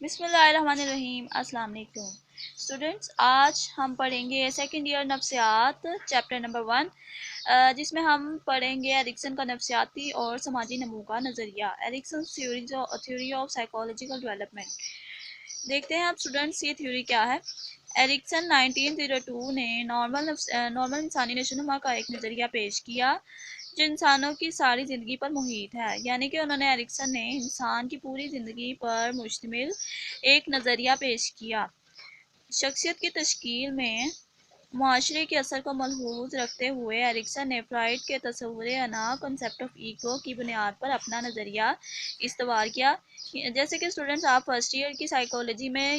بسم اللہ الرحمن الرحیم۔ السلام علیکم اسٹوڈنٹس، آج ہم پڑھیں گے سیکنڈ ایئر نفسیات چیپٹر نمبر 1، جس میں ہم پڑھیں گے ایرکسن کا نفسیاتی اور سماجی نمو کا نظریہ، Erikson theory of psychological development. دیکھتے ہیں اب اسٹوڈنٹس یہ تھیوری کیا ہے۔ ایرکسن 1902 نے نارمل انسانی نشوونما کا ایک نظریہ پیش کیا جو انسانوں کی ساری زندگی پر محیط ہے، یعنی کہ ایرکسن نے انسان کی پوری زندگی پر مشتمل ایک نظریہ پیش کیا۔ شخصیت کی تشکیل میں معاشرے کے اثر کو ملحوظ رکھتے ہوئے ایرکسن نے فرائڈ کے تصور انا کنسیپٹ آف ایگو کی بنیاد پر اپنا نظریہ استوار کیا۔ جیسے کہ اسٹوڈنٹس آپ فرسٹ ایئر کی سائیکولوجی میں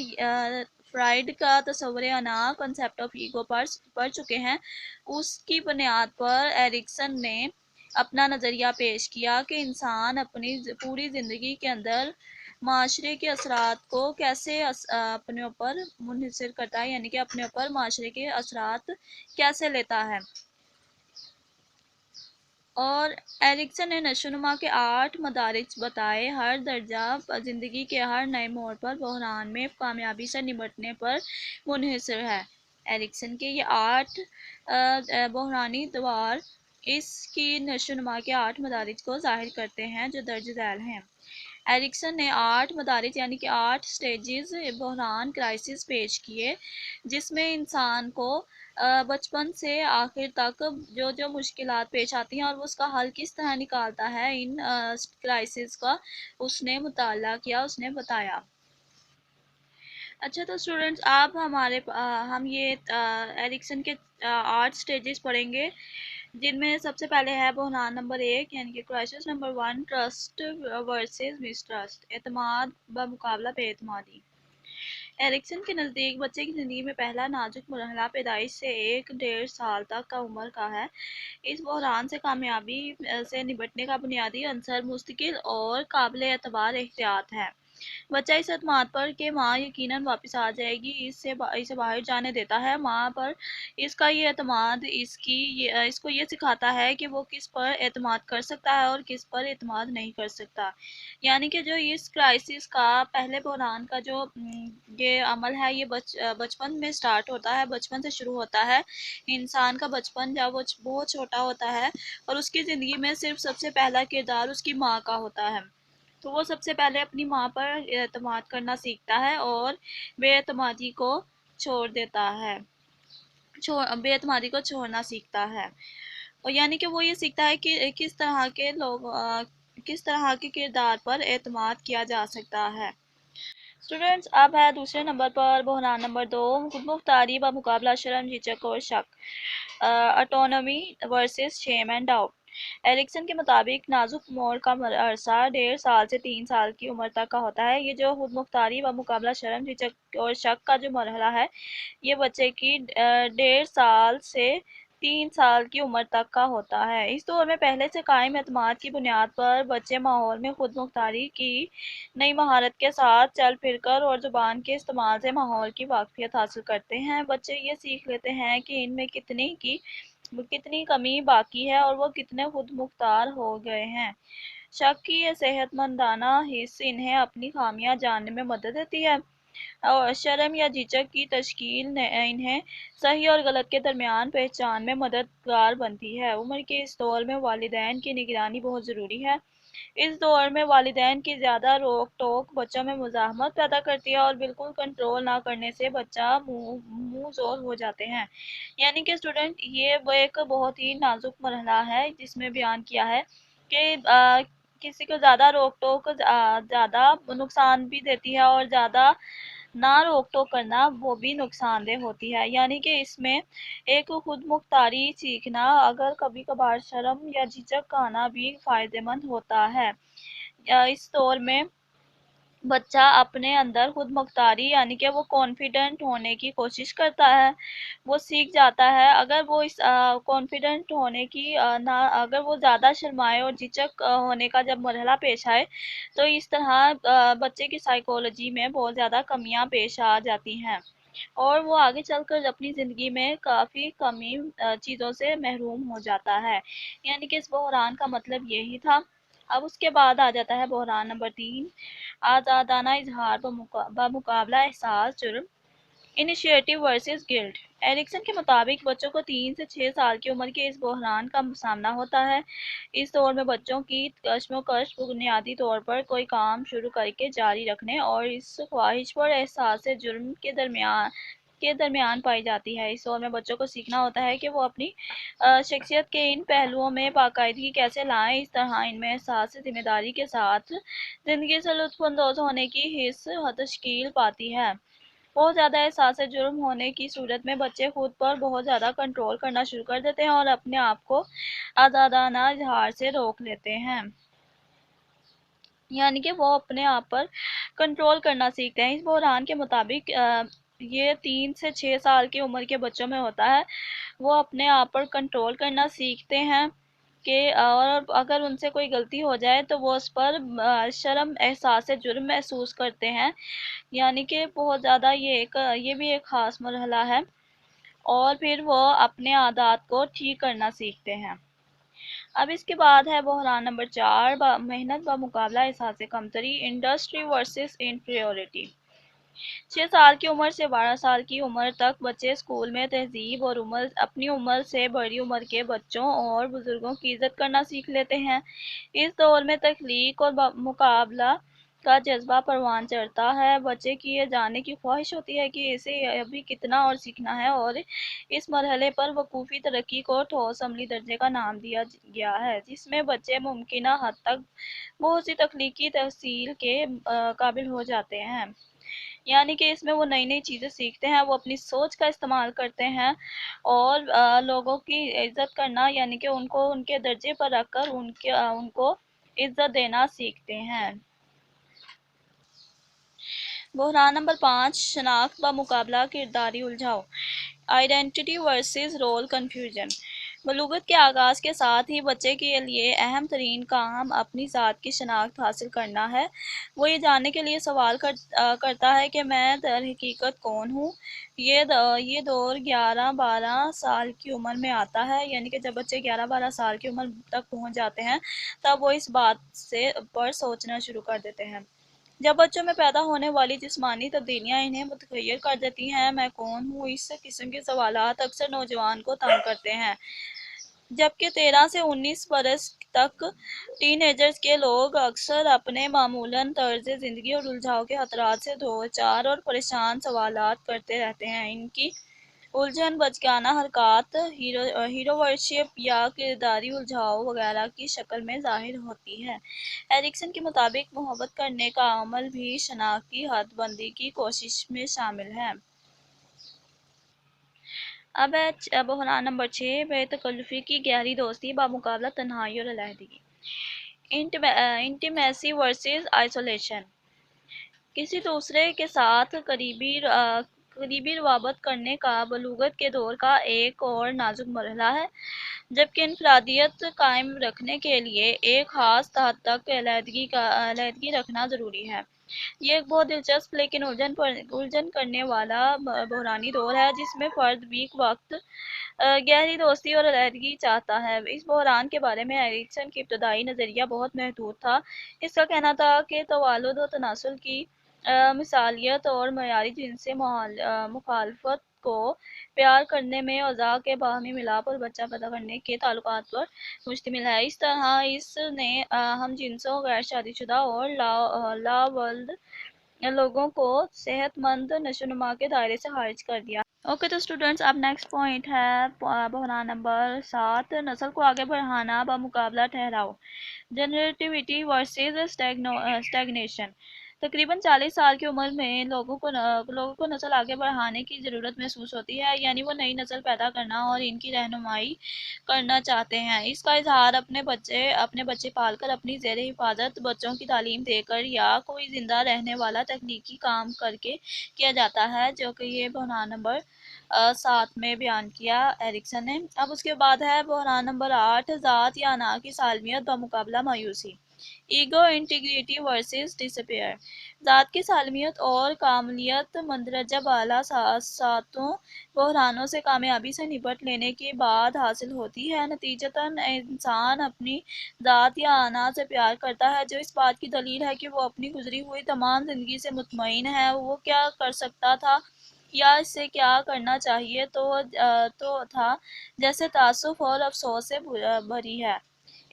فرائڈ کا تصور انا کنسیپٹ آف ایگو پڑھ چکے ہیں، اس کی بنیاد پر ایرکسن نے اپنا نظریہ پیش کیا کہ انسان اپنی پوری زندگی کے اندر معاشرے کے اثرات کو کیسے اپنے اوپر منحصر کرتا ہے، یعنی کہ اپنے اوپر معاشرے کے اثرات کیسے لیتا ہے۔ اور ایرکسن نے نشوونما کے 8 مدارج بتائے، ہر درجہ زندگی کے ہر نئے موڑ پر بحران میں کامیابی سے نمٹنے پر منحصر ہے۔ ایرکسن کے یہ 8 بحرانی ادوار اس کی نشوونما کے 8 مدارج کو ظاہر کرتے ہیں جو درج ذیل ہیں۔ ایرکسن نے 8 مدارج یعنی کہ 8 سٹیجز بحران کرائسس پیش کیے، جس میں انسان کو بچپن سے آخر تک جو مشکلات پیش آتی ہیں اور وہ اس کا حل کس طرح نکالتا ہے، ان کرائسس کا اس نے مطالعہ کیا، اس نے بتایا۔ اچھا تو اسٹوڈنٹس آپ ہم یہ ایرکسن کے 8 سٹیجز پڑھیں گے، جن میں سب سے پہلے ہے بحران نمبر 1 یعنی کہ crisis number 1، trust versus mistrust, اعتماد بمقابلہ بے اعتمادی۔ ایرکسن کے نزدیک بچے کی زندگی میں پہلا نازک مرحلہ پیدائش سے 1-1.5 سال تک کا عمر کا ہے۔ اس بحران سے کامیابی سے نمٹنے کا بنیادی عنصر مستقل اور قابل اعتبار احتیاط ہے۔ بچہ اس اعتماد پر کہ ماں یقیناً واپس آ جائے گی اسے باہر جانے دیتا ہے۔ ماں پر اس کا یہ اعتماد اس کو یہ سکھاتا ہے کہ وہ کس پر اعتماد کر سکتا ہے اور کس پر اعتماد نہیں کر سکتا، یعنی کہ جو اس کرائسس کا پہلے بحران کا جو یہ عمل ہے یہ بچپن میں سٹارٹ ہوتا ہے، بچپن سے شروع ہوتا ہے۔ انسان کا بچپن جب وہ بہت چھوٹا ہوتا ہے اور اس کی زندگی میں صرف سب سے پہلا کردار اس کی ماں کا ہوتا ہے، تو وہ سب سے پہلے اپنی ماں پر اعتماد کرنا سیکھتا ہے اور بے اعتمادی کو چھوڑ دیتا ہے، بے اعتمادی کو چھوڑنا سیکھتا ہے، اور یعنی کہ وہ یہ سیکھتا ہے کہ کس طرح کے کردار پر اعتماد کیا جا سکتا ہے۔ اسٹوڈنٹس اب ہے دوسرے نمبر پر بحران نمبر 2، خود مختاری بمقابلہ شرم، جھجک اور شک، autonomy versus shame and doubt. Erikson کے مطابق نازک موڑ کا عرصہ 1.5 سال سے 3 سال کی عمر تک کا ہوتا ہے۔ یہ جو خود مختاری بمقابلہ شرم، جھجک اور شک کا جو مرحلہ ہے یہ بچے کی 1.5 سال سے 3 سال کی عمر تک کا ہوتا ہے۔ اس دور میں پہلے سے قائم اعتماد کی بنیاد پر بچے ماحول میں خود مختاری کی نئی مہارت کے ساتھ چل پھر کر اور زبان کے استعمال سے ماحول کی واقفیت حاصل کرتے ہیں۔ بچے یہ سیکھ لیتے ہیں کہ ان میں کتنی کمی باقی ہے اور وہ کتنے خود مختار ہو گئے ہیں۔ شک کی یہ صحت مندانہ حس انہیں اپنی خامیاں جاننے میں مدد دیتی ہے، اور شرم یا جھجک کی تشکیل انہیں صحیح اور غلط کے درمیان پہچان میں مددگار بنتی ہے۔ عمر کے اس دور میں والدین کی نگرانی بہت ضروری ہے۔ اس دور میں والدین کی زیادہ روک ٹوک بچوں میں مزاحمت پیدا کرتی ہے اور بالکل کنٹرول نہ کرنے سے بچہ منہ زور ہو جاتے ہیں، یعنی کہ اسٹوڈنٹ یہ ایک بہت ہی نازک مرحلہ ہے جس میں بیان کیا ہے کہ کسی کو زیادہ روک ٹوک زیادہ نقصان بھی دیتی ہے اور زیادہ نہ روک ٹوک کرنا وہ بھی نقصان دہ ہوتی ہے، یعنی کہ اس میں ایک خود مختاری سیکھنا، اگر کبھی کبھار شرم یا جھجک کا آنا بھی فائدہ مند ہوتا ہے۔ اس دور میں بچہ اپنے اندر خود مختاری یعنی کہ وہ کانفیڈنٹ ہونے کی کوشش کرتا ہے، وہ سیکھ جاتا ہے۔ اگر وہ اس کانفیڈنٹ ہونے کی اگر وہ زیادہ شرمائے اور جھجک ہونے کا جب مرحلہ پیش آئے تو اس طرح بچے کی سائیکولوجی میں بہت زیادہ کمیاں پیش آ جاتی ہیں اور وہ آگے چل کر اپنی زندگی میں کافی چیزوں سے محروم ہو جاتا ہے، یعنی کہ اس بحران کا مطلب یہی تھا۔ اب اس کے بعد آ جاتا ہے بحران نمبر 3، آزادانہ اظہار بمقابلہ احساس جرم، انیشیٹو ورسز گلٹ۔ ایرکسن کے مطابق بچوں کو 3 سے 6 سال کی عمر کے اس بحران کا سامنا ہوتا ہے۔ اس دور میں بچوں کی کشمکش بنیادی طور پر کوئی کام شروع کر کے جاری رکھنے اور اس خواہش پر احساس جرم کے درمیان پائی جاتی ہے۔ اس دور میں بچوں کو سیکھنا ہوتا ہے کہ وہ اپنی شخصیت کے ان پہلوؤں میں باقاعدگی کیسے لائیں۔ اس طرح ان میں احساس ذمہ داری کے ساتھ زندگی سے لطف اندوز ہونے کی حس تشکیل پاتی ہے۔ بہت زیادہ احساس جرم ہونے کی صورت میں بچے خود پر بہت زیادہ کنٹرول کرنا شروع کر دیتے ہیں اور اپنے آپ کو آزادانہ اظہار سے روک لیتے ہیں، یعنی کہ وہ اپنے آپ پر کنٹرول کرنا سیکھتے ہیں۔ اس بحران کے مطابق یہ 3 سے 6 سال کی عمر کے بچوں میں ہوتا ہے۔ وہ اپنے آپ پر کنٹرول کرنا سیکھتے ہیں کہ اور اگر ان سے کوئی غلطی ہو جائے تو وہ اس پر شرم، احساس جرم محسوس کرتے ہیں، یعنی کہ بہت زیادہ یہ بھی ایک خاص مرحلہ ہے، اور پھر وہ اپنے عادات کو ٹھیک کرنا سیکھتے ہیں۔ اب اس کے بعد ہے بحران نمبر 4، محنت بمقابلہ احساس کمتری، انڈسٹری ورسز انفیریورٹی۔ 6 سال کی عمر سے 12 سال کی عمر تک بچے اسکول میں تہذیب اور اپنی عمر سے بڑی عمر کے بچوں اور بزرگوں کی عزت کرنا سیکھ لیتے ہیں۔ اس دور میں تخلیق اور مقابلہ کا جذبہ پروان چڑھتا ہے۔ بچے کی یہ جاننے کی خواہش ہوتی ہے کہ اسے ابھی کتنا اور سیکھنا ہے، اور اس مرحلے پر وقوفی ترقی کو ٹھوس عملی درجے کا نام دیا گیا ہے، جس میں بچے ممکنہ حد تک بہت سی تخلیقی تحصیل کے قابل ہو جاتے ہیں، یعنی کہ اس میں وہ نئی نئی چیزیں سیکھتے ہیں، وہ اپنی سوچ کا استعمال کرتے ہیں اور لوگوں کی عزت کرنا، یعنی کہ ان کو ان کے درجے پر رکھ کر ان کو عزت دینا سیکھتے ہیں۔ بحران نمبر 5، شناخت بمقابلہ کرداری الجھاؤ، آئیڈینٹی ورسز رول کنفیوژن۔ بلوغت کے آغاز کے ساتھ ہی بچے کے لیے اہم ترین کام اپنی ذات کی شناخت حاصل کرنا ہے۔ وہ یہ جاننے کے لیے سوال کرتا ہے کہ میں در حقیقت کون ہوں۔ یہ دور 11-12 سال کی عمر میں آتا ہے، یعنی کہ جب بچے 11-12 سال کی عمر تک پہنچ جاتے ہیں تب وہ اس بات پر سوچنا شروع کر دیتے ہیں۔ جب بچوں میں پیدا ہونے والی جسمانی تبدیلیاں انہیں متغیر کر دیتی ہیں، میں کون ہوں، اس قسم کے سوالات اکثر نوجوان کو تنگ کرتے ہیں، جبکہ 13 سے 19 برس تک ٹین ایجرز کے لوگ اکثر اپنے معمولاً طرز زندگی اور الجھاؤ کے خطرات سے دوچار اور پریشان سوالات کرتے رہتے ہیں۔ ان کی الجھن بچگانہ حرکات، ہیرو ورشپ یا کرداری الجھاؤ وغیرہ کی شکل میں ظاہر ہوتی ہے۔ ایرکسن کے مطابق محبت کرنے کا عمل بھی شناختی حد بندی کی کوشش میں شامل ہے۔ اب ہے بحران نمبر 6، بے تکلفی کی گہری دوستی بمقابلہ تنہائی اور علیحدگی، انٹیمیسی ورسز آئسولیشن۔ کسی دوسرے کے ساتھ قریبی روابط کرنے کا بلوغت کے دور کا ایک اور نازک مرحلہ ہے، جبکہ انفرادیت قائم رکھنے کے لیے ایک خاص حد تک علیحدگی رکھنا ضروری ہے۔ یہ ایک بہت دلچسپ لیکن الجھن کرنے والا بحرانی دور ہے، جس میں فرد بیک وقت گہری دوستی اور علیحدگی چاہتا ہے۔ اس بحران کے بارے میں ایرکسن کی ابتدائی نظریہ بہت محدود تھا۔ اس کا کہنا تھا کہ توالد و تناسل کی مثالیت اور معیاری جنسی مخالفت کو پیار کرنے میں اعضاء کے باہمی ملاپ اور بچہ پیدا کرنے کے تعلقات پر مشتمل ہے۔ اس طرح اس نے ہم جنسوں، غیر شادی شدہ اور لاولد لوگوں کو صحت مند نشوونما کے دائرے سے خارج کر دیا۔ اوکے تو اسٹوڈنٹس، اب نیکسٹ پوائنٹ ہے بحران نمبر 7، نسل کو آگے بڑھانا بمقابلہ ٹھہراؤ، جنریٹیوٹی ورسز اسٹیگنیشن۔ تقریباً 40 سال کی عمر میں لوگوں کو نسل آگے بڑھانے کی ضرورت محسوس ہوتی ہے، یعنی وہ نئی نسل پیدا کرنا اور ان کی رہنمائی کرنا چاہتے ہیں۔ اس کا اظہار اپنے بچے پال کر، اپنی زیر حفاظت بچوں کی تعلیم دے کر یا کوئی زندہ رہنے والا تخلیقی کام کر کے کیا جاتا ہے، جو کہ یہ بحران نمبر 7 میں بیان کیا ایرکسن نے۔ اب اس کے بعد ہے بحران نمبر 8، ذات یا انا کی سالمیت بمقابلہ مایوسی۔ Ego integrity versus despair. ذات کی سالمیت اور کاملیت مندرجہ بالا ساتوں بحرانوں سے کامیابی سے نپٹ لینے کے بعد حاصل ہوتی ہے. نتیجتاً انسان اپنی ذات یا انا سے پیار کرتا ہے، جو اس بات کی دلیل ہے کہ وہ اپنی گزری ہوئی تمام زندگی سے مطمئن ہے. وہ کیا کر سکتا تھا یا اس سے کیا کرنا چاہیے تو تھا جیسے تعصب اور افسوس سے بھری ہے.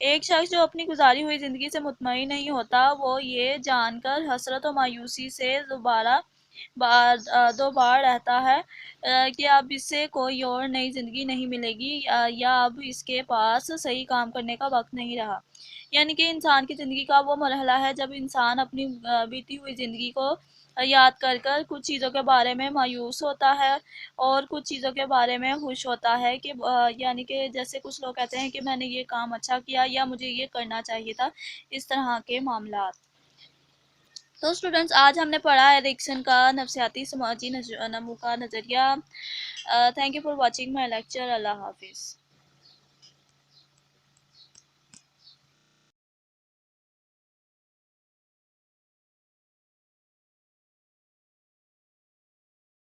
ایک شخص جو اپنی گزاری ہوئی زندگی سے مطمئن نہیں ہوتا، وہ یہ جان کر حسرت و مایوسی سے دو بار رہتا ہے کہ اب اس سے کوئی اور نئی زندگی نہیں ملے گی یا اب اس کے پاس صحیح کام کرنے کا وقت نہیں رہا. یعنی کہ انسان کی زندگی کا وہ مرحلہ ہے جب انسان اپنی بیتی ہوئی زندگی کو یاد کر کر کچھ چیزوں کے بارے میں مایوس ہوتا ہے اور کچھ چیزوں کے بارے میں خوش ہوتا ہے کہ یعنی کہ جیسے کچھ لوگ کہتے ہیں کہ میں نے یہ کام اچھا کیا یا مجھے یہ کرنا چاہیے تھا، اس طرح کے معاملات. تو اسٹوڈنٹس، آج ہم نے پڑھا ایرکسن کا نفسیاتی سماجی نمو کا نظریہ. Thank you for watching my lecture. اللہ حافظ.